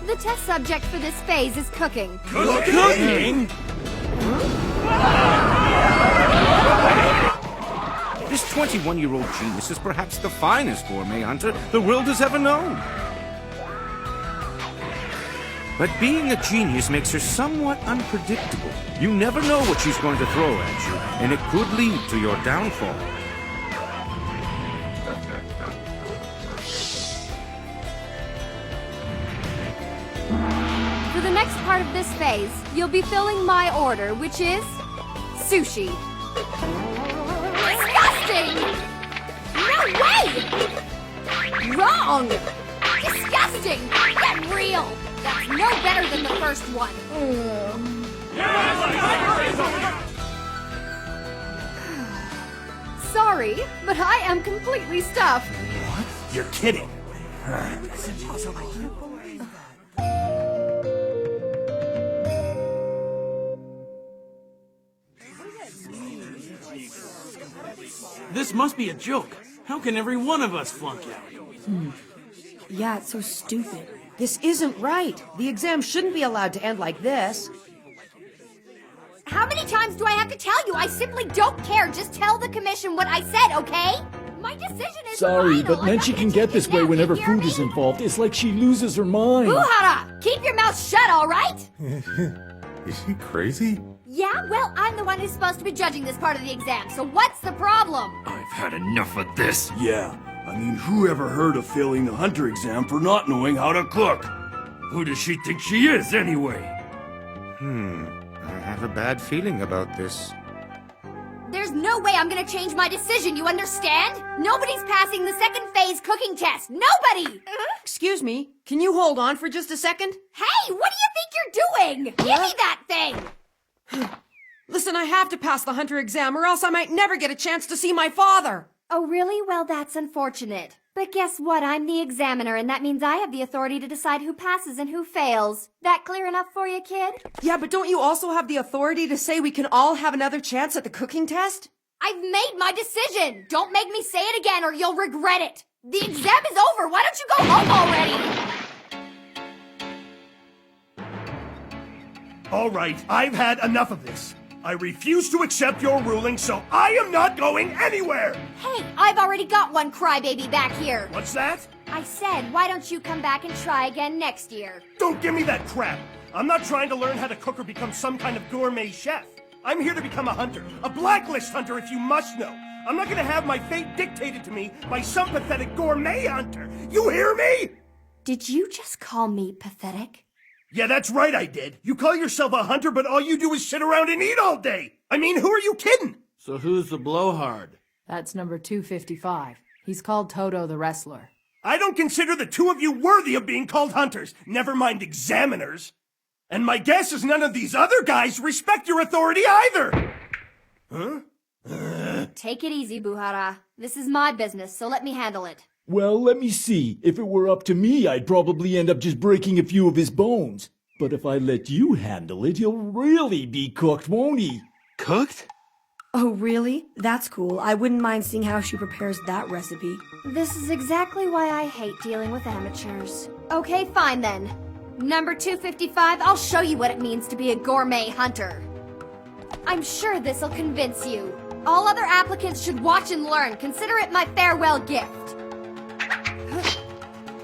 The test subject for this phase is cooking. Cooking? This 21-year-old genius is perhaps the finest gourmet hunter the world has ever known. But being a genius makes her somewhat unpredictable. You never know what she's going to throw at you, and it could lead to your downfall. For the next part of this phase, you'll be filling my order, which is sushi. Disgusting! No way! Wrong! Disgusting! Get real! That's no better than the first one. Sorry, but I am completely stuffed. What? You're kidding. This must be a joke. How can every one of us flunk out? Yeah, it's so stupid. This isn't right. The exam shouldn't be allowed to end like this. How many times do I have to tell you? I simply don't care. Just tell the commission what I said, okay? My decision is Sorry, final. but I'm not Menchie gonna can take get it this way back, whenever you hear food is me? involved. It's like she loses her mind. Buhara! Keep your mouth shut, all right? Is she crazy? Yeah, well, I'm the one who's supposed to be judging this part of the exam, so what's the problem? I've had enough of this. Yeah, I mean, who ever heard of failing the hunter exam for not knowing how to cook? Who does she think she is, anyway? I have a bad feeling about this. There's no way I'm gonna change my decision, you understand? Nobody's passing the second phase cooking test. Nobody! Excuse me, can you hold on for just a second? Hey, what do you think you're doing? Give me that thing! Listen, I have to pass the hunter exam or else I might never get a chance to see my father. Oh, really? Well, that's unfortunate. But guess what? I'm the examiner, and that means I have the authority to decide who passes and who fails. That clear enough for you, kid? Yeah, but don't you also have the authority to say we can all have another chance at the cooking test? I've made my decision! Don't make me say it again or you'll regret it! The exam is over! Why don't you go home already? All right, I've had enough of this. I refuse to accept your ruling, so I am not going anywhere! Hey, I've already got one crybaby back here. What's that? I said, why don't you come back and try again next year? Don't give me that crap! I'm not trying to learn how to cook or become some kind of gourmet chef. I'm here to become a hunter, a blacklist hunter if you must know. I'm not gonna have my fate dictated to me by some pathetic gourmet hunter. You hear me? Did you just call me pathetic? Yeah, that's right, I did. You call yourself a hunter, but all you do is sit around and eat all day. I mean, who are you kidding? So who's the blowhard? That's number 255. He's called Toto the Wrestler. I don't consider the two of you worthy of being called hunters, never mind examiners. And my guess is none of these other guys respect your authority either. Huh? Take it easy, Buhara. This is my business, so let me handle it. Well, let me see. If it were up to me, I'd probably end up just breaking a few of his bones. But if I let you handle it, he'll really be cooked, won't he? Cooked? Oh, really? That's cool. I wouldn't mind seeing how she prepares that recipe. This is exactly why I hate dealing with amateurs. Okay, fine then. Number 255, I'll show you what it means to be a gourmet hunter. I'm sure this'll convince you. All other applicants should watch and learn. Consider it my farewell gift.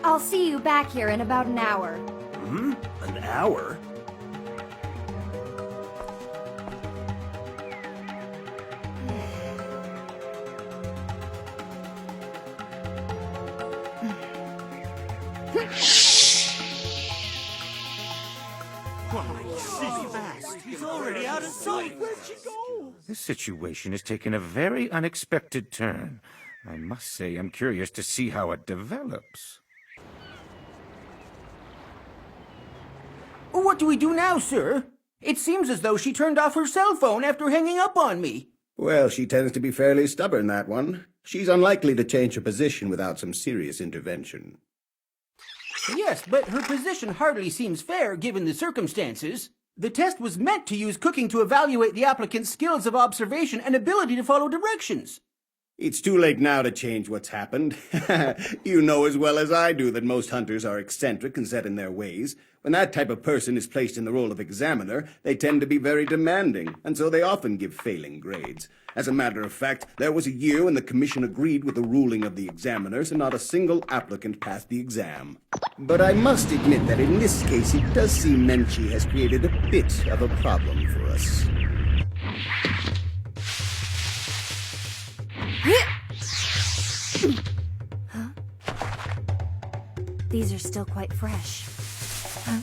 I'll see you back here in about an hour. An hour? He's already out of sight. This situation has taken a very unexpected turn. I must say I'm curious to see how it develops. What do we do now, sir? It seems as though she turned off her cell phone after hanging up on me. Well, she tends to be fairly stubborn, that one. She's unlikely to change her position without some serious intervention. Yes, but her position hardly seems fair given the circumstances. The test was meant to use cooking to evaluate the applicant's skills of observation and ability to follow directions. It's too late now to change what's happened. You know as well as I do that most hunters are eccentric and set in their ways. When that type of person is placed in the role of examiner, they tend to be very demanding, and so they often give failing grades. As a matter of fact, there was a year when the commission agreed with the ruling of the examiners and not a single applicant passed the exam. But I must admit that in this case it does seem Menchie has created a bit of a problem for us. Huh? These are still quite fresh. Huh?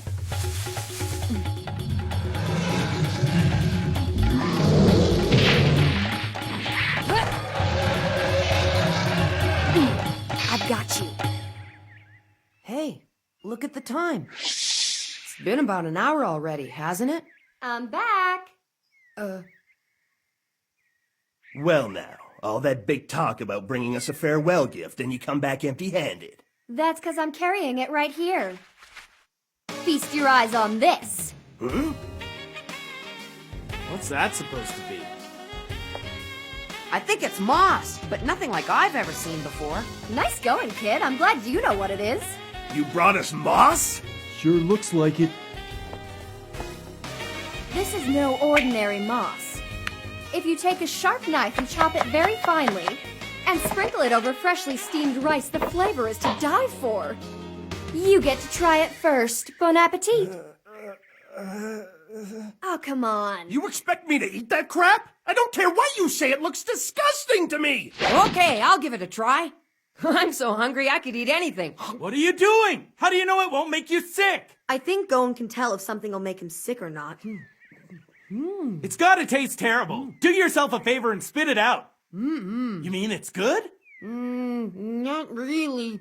I've got you. Hey, look at the time. It's been about an hour already, hasn't it? I'm back. Well now, all that big talk about bringing us a farewell gift and you come back empty-handed. That's because I'm carrying it right here. Feast your eyes on this. Hmm? What's that supposed to be? I think it's moss, but nothing like I've ever seen before. Nice going, kid. I'm glad you know what it is. You brought us moss? Sure looks like it. This is no ordinary moss. If you take a sharp knife and chop it very finely, and sprinkle it over freshly steamed rice, the flavor is to die for. You get to try it first. Bon appetit. Oh, come on. You expect me to eat that crap? I don't care what you say, it looks disgusting to me! Okay, I'll give it a try. I'm so hungry I could eat anything. What are you doing? How do you know it won't make you sick? I think Gon can tell if something will make him sick or not. It's gotta taste terrible. Do yourself a favor and spit it out. You mean it's good? Not really.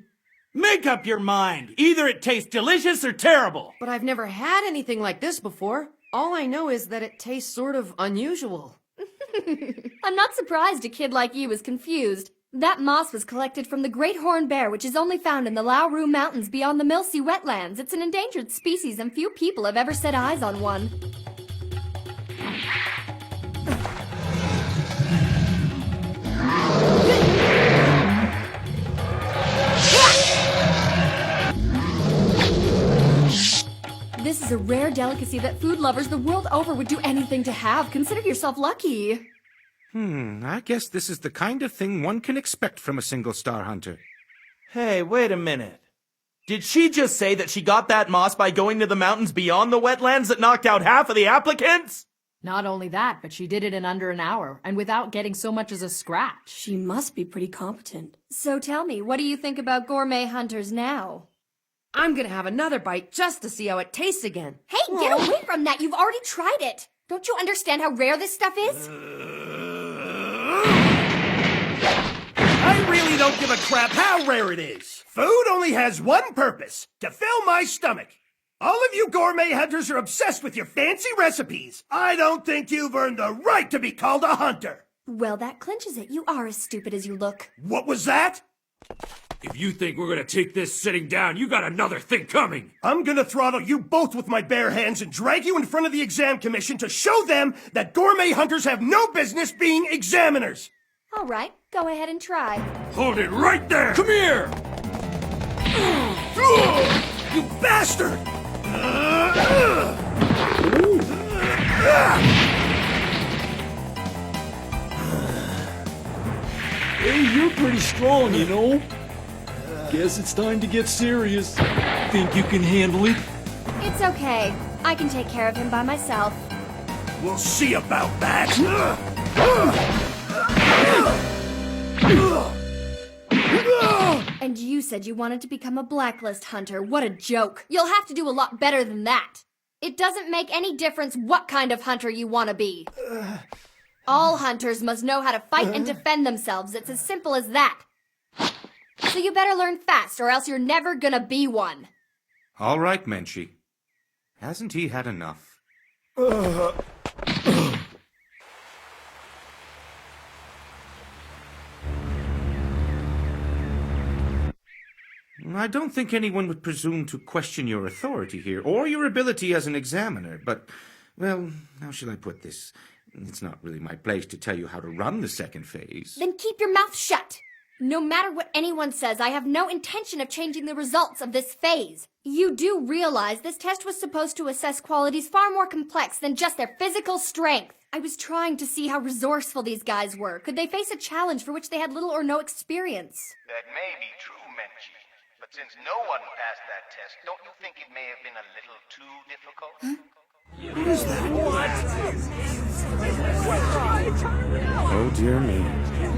Make up your mind. Either it tastes delicious or terrible. But I've never had anything like this before. All I know is that it tastes sort of unusual. I'm not surprised a kid like you is confused. That moss was collected from the great horned bear, which is only found in the Lauru Mountains beyond the Milsea wetlands. It's an endangered species and few people have ever set eyes on one. This is a rare delicacy that food lovers the world over would do anything to have. Consider yourself lucky. I guess this is the kind of thing one can expect from a single-star hunter. Hey, wait a minute. Did she just say that she got that moss by going to the mountains beyond the wetlands that knocked out half of the applicants? Not only that, but she did it in under an hour, and without getting so much as a scratch. She must be pretty competent. So tell me, what do you think about gourmet hunters now? I'm gonna have another bite just to see how it tastes again. Hey, get away from that! You've already tried it! Don't you understand how rare this stuff is? I really don't give a crap how rare it is. Food only has one purpose, to fill my stomach. All of you gourmet hunters are obsessed with your fancy recipes. I don't think you've earned the right to be called a hunter. Well, that clinches it. You are as stupid as you look. What was that? If you think we're gonna take this sitting down, you got another thing coming. I'm gonna throttle you both with my bare hands and drag you in front of the exam commission to show them that gourmet hunters have no business being examiners. All right, go ahead and try. Hold it right there! Come here! You bastard! Hey, you're pretty strong, you know. Guess it's time to get serious. Think you can handle it? It's okay. I can take care of him by myself. We'll see about that. And you said you wanted to become a blacklist hunter. What a joke. You'll have to do a lot better than that. It doesn't make any difference what kind of hunter you want to be. All hunters must know how to fight and defend themselves. It's as simple as that. So you better learn fast, or else you're never gonna be one. All right, Menchie. Hasn't he had enough? I don't think anyone would presume to question your authority here, or your ability as an examiner, but, well, how shall I put this? It's not really my place to tell you how to run the second phase. Then keep your mouth shut. No matter what anyone says, I have no intention of changing the results of this phase. You do realize this test was supposed to assess qualities far more complex than just their physical strength. I was trying to see how resourceful these guys were. Could they face a challenge for which they had little or no experience? That may be true, Menchie. But since no one passed that test, don't you think it may have been a little too difficult? What is that? Oh, dear me.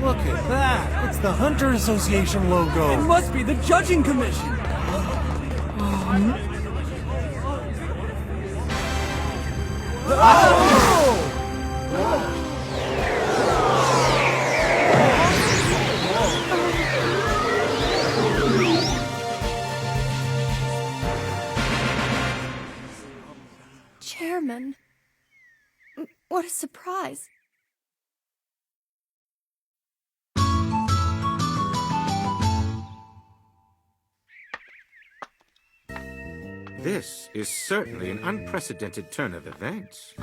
Look at that! It's the Hunter Association logo! It must be the judging commission! Chairman. What a surprise. This is certainly an unprecedented turn of events.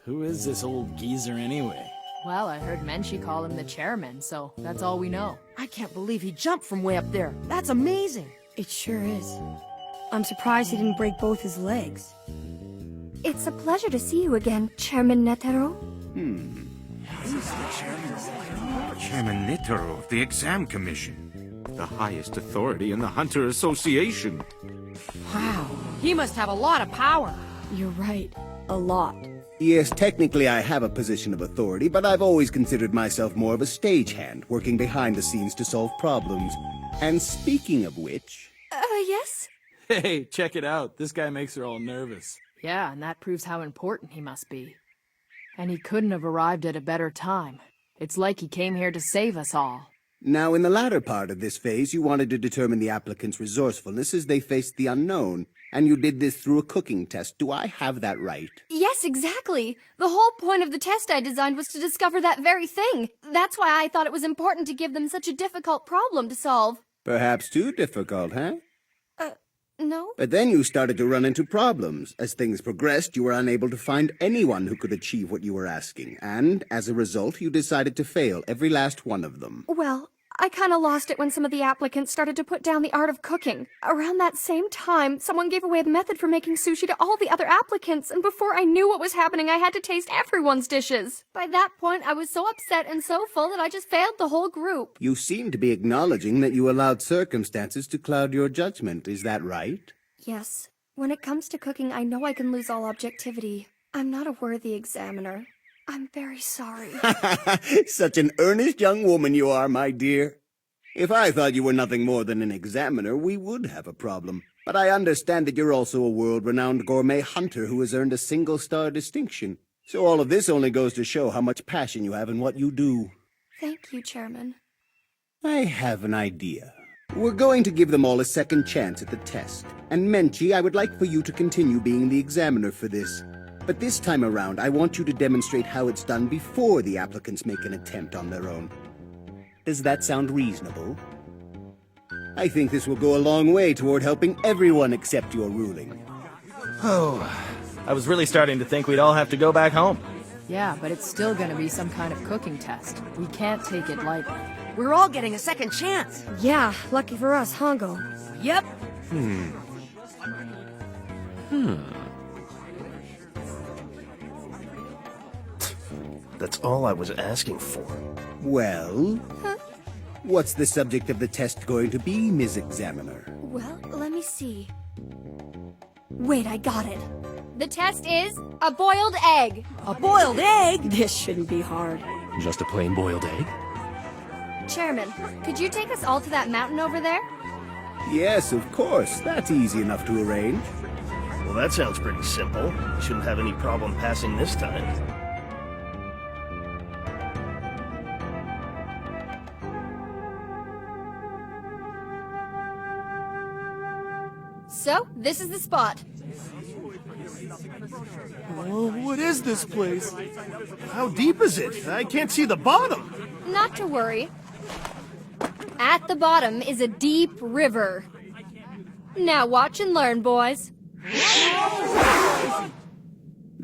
Who is this old geezer anyway? Well, I heard Menchie call him the chairman, so that's all we know. I can't believe he jumped from way up there. That's amazing. It sure is. I'm surprised he didn't break both his legs. It's a pleasure to see you again, Chairman Netero. Chairman Netero of the Exam Commission, the highest authority in the Hunter Association. Wow. He must have a lot of power. You're right. A lot. Yes, technically I have a position of authority, but I've always considered myself more of a stagehand, working behind the scenes to solve problems. And speaking of which... Yes? Hey, check it out. This guy makes her all nervous. Yeah, and that proves how important he must be. And he couldn't have arrived at a better time. It's like he came here to save us all. Now, in the latter part of this phase, you wanted to determine the applicant's resourcefulness as they faced the unknown, and you did this through a cooking test. Do I have that right? Yes, exactly. The whole point of the test I designed was to discover that very thing. That's why I thought it was important to give them such a difficult problem to solve. Perhaps too difficult, huh? No? But then you started to run into problems. As things progressed, you were unable to find anyone who could achieve what you were asking, and as a result, you decided to fail every last one of them. Well, I kinda lost it when some of the applicants started to put down the art of cooking. Around that same time, someone gave away the method for making sushi to all the other applicants, and before I knew what was happening, I had to taste everyone's dishes. By that point, I was so upset and so full that I just failed the whole group. You seem to be acknowledging that you allowed circumstances to cloud your judgment. Is that right? Yes. When it comes to cooking, I know I can lose all objectivity. I'm not a worthy examiner. I'm very sorry. Such an earnest young woman you are, my dear. If I thought you were nothing more than an examiner, we would have a problem. But I understand that you're also a world-renowned gourmet hunter who has earned a single-star distinction. So all of this only goes to show how much passion you have in what you do. Thank you, Chairman. I have an idea. We're going to give them all a second chance at the test. And Menchie, I would like for you to continue being the examiner for this. But this time around, I want you to demonstrate how it's done before the applicants make an attempt on their own. Does that sound reasonable? I think this will go a long way toward helping everyone accept your ruling. Oh, I was really starting to think we'd all have to go back home. Yeah, but it's still gonna be some kind of cooking test. We can't take it lightly. We're all getting a second chance. Yeah, lucky for us, Hongo. Yep. That's all I was asking for. Well, what's the subject of the test going to be, Ms. Examiner? Well, let me see. Wait, I got it. The test is a boiled egg. A boiled egg? This shouldn't be hard. Just a plain boiled egg? Chairman, could you take us all to that mountain over there? Yes, of course. That's easy enough to arrange. Well, that sounds pretty simple. Shouldn't have any problem passing this time. So, this is the spot. Oh, what is this place? How deep is it? I can't see the bottom. Not to worry. At the bottom is a deep river. Now watch and learn, boys.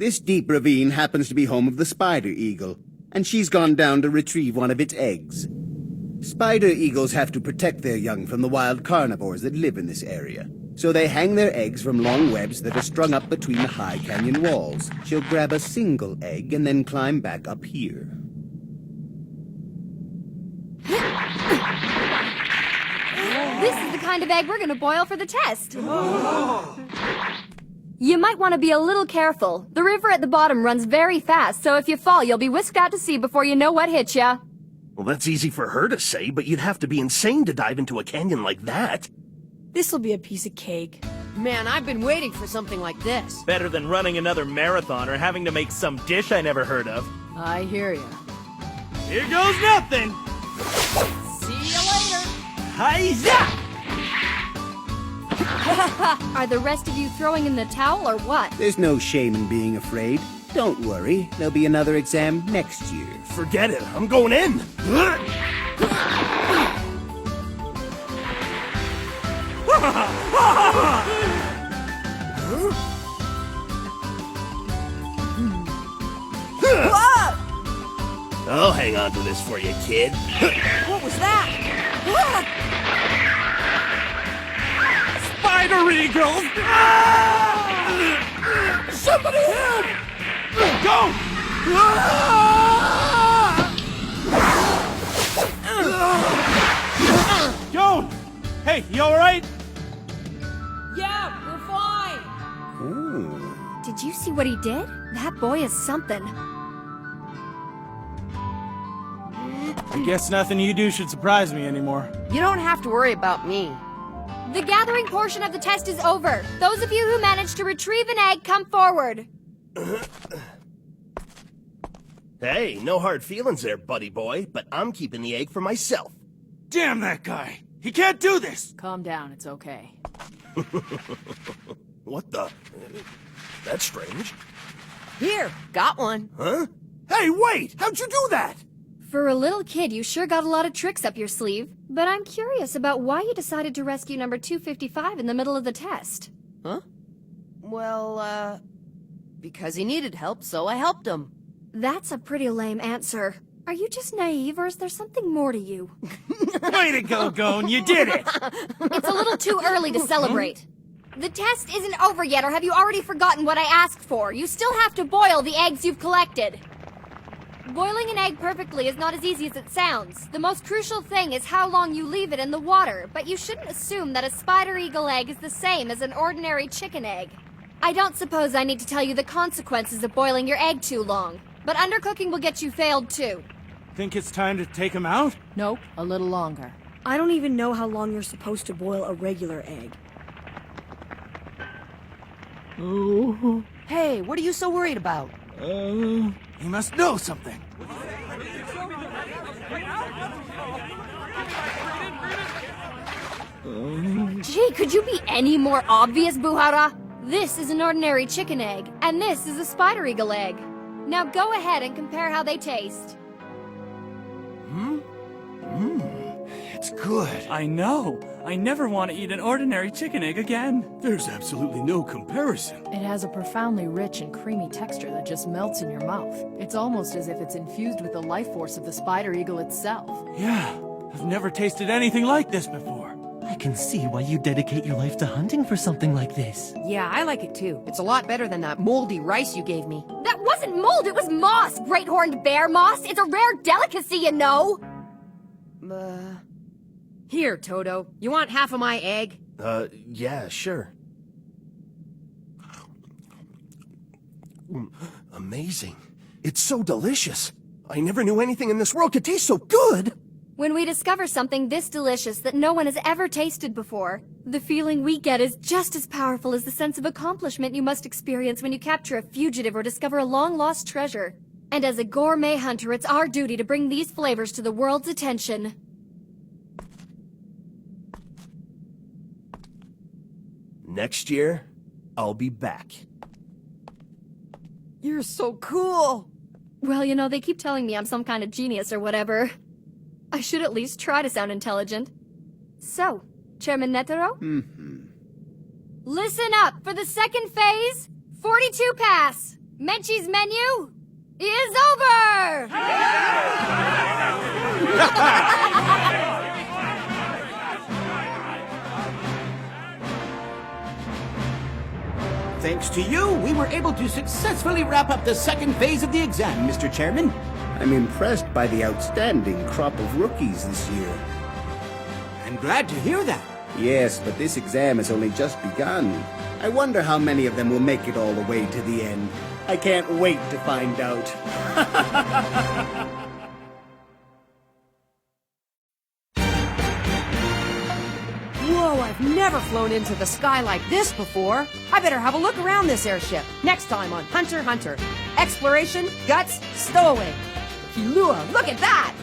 This deep ravine happens to be home of the spider eagle, and she's gone down to retrieve one of its eggs. Spider eagles have to protect their young from the wild carnivores that live in this area, so they hang their eggs from long webs that are strung up between the high canyon walls. She'll grab a single egg and then climb back up here. This is the kind of egg we're gonna boil for the test. You might want to be a little careful. The river at the bottom runs very fast, so if you fall, you'll be whisked out to sea before you know what hit ya. Well, that's easy for her to say, but you'd have to be insane to dive into a canyon like that. This'll be a piece of cake. Man, I've been waiting for something like this. Better than running another marathon or having to make some dish I never heard of. I hear ya. Here goes nothing! See you later! Hi-ya! Are the rest of you throwing in the towel or what? There's no shame in being afraid. Don't worry, there'll be another exam next year. Forget it, I'm going in! I'll hang on to this for you, kid. What was that? Spider eagles! Somebody help! Go! Joan! Hey, you alright? Yeah, we're fine. Did you see what he did? That boy is something. I guess nothing you do should surprise me anymore. You don't have to worry about me. The gathering portion of the test is over. Those of you who managed to retrieve an egg, come forward. Hey, no hard feelings there, buddy boy, but I'm keeping the egg for myself. Damn that guy! He can't do this! Calm down, it's okay. What the? That's strange. Here, got one. Huh? Hey, wait! How'd you do that? For a little kid, you sure got a lot of tricks up your sleeve. But I'm curious about why you decided to rescue number 255 in the middle of the test. Huh? Well, because he needed help, so I helped him. That's a pretty lame answer. Are you just naive, or is there something more to you? Way to go, Gone! You did it! It's a little too early to celebrate. The test isn't over yet, or have you already forgotten what I asked for? You still have to boil the eggs you've collected. Boiling an egg perfectly is not as easy as it sounds. The most crucial thing is how long you leave it in the water, but you shouldn't assume that a spider eagle egg is the same as an ordinary chicken egg. I don't suppose I need to tell you the consequences of boiling your egg too long, but undercooking will get you failed too. Think it's time to take him out? Nope, a little longer. I don't even know how long you're supposed to boil a regular egg. Oh. Hey, what are you so worried about? He must know something. Gee, could you be any more obvious, Buhara? This is an ordinary chicken egg, and this is a spider eagle egg. Now go ahead and compare how they taste. It's good. I know. I never want to eat an ordinary chicken egg again. There's absolutely no comparison. It has a profoundly rich and creamy texture that just melts in your mouth. It's almost as if it's infused with the life force of the spider eagle itself. Yeah, I've never tasted anything like this before. I can see why you dedicate your life to hunting for something like this. Yeah, I like it too. It's a lot better than that moldy rice you gave me. That wasn't mold, it was moss! Great horned bear moss! It's a rare delicacy, you know! Here, Toto. You want half of my egg? Yeah, sure. Amazing. It's so delicious. I never knew anything in this world could taste so good. When we discover something this delicious that no one has ever tasted before, the feeling we get is just as powerful as the sense of accomplishment you must experience when you capture a fugitive or discover a long-lost treasure. And as a gourmet hunter, it's our duty to bring these flavors to the world's attention. Next year, I'll be back. You're so cool. Well, you know, they keep telling me I'm some kind of genius or whatever. I should at least try to sound intelligent. So, Chairman Netero? Mm-hmm. Listen up! For the second phase, 42 pass! Menchie's menu is over! Thanks to you, we were able to successfully wrap up the second phase of the exam, Mr. Chairman. I'm impressed by the outstanding crop of rookies this year. I'm glad to hear that. Yes, but this exam has only just begun. I wonder how many of them will make it all the way to the end. I can't wait to find out. Whoa, I've never flown into the sky like this before. I better have a look around this airship. Next time on Hunter x Hunter. Exploration, guts, stowaway. Kilua, look at that!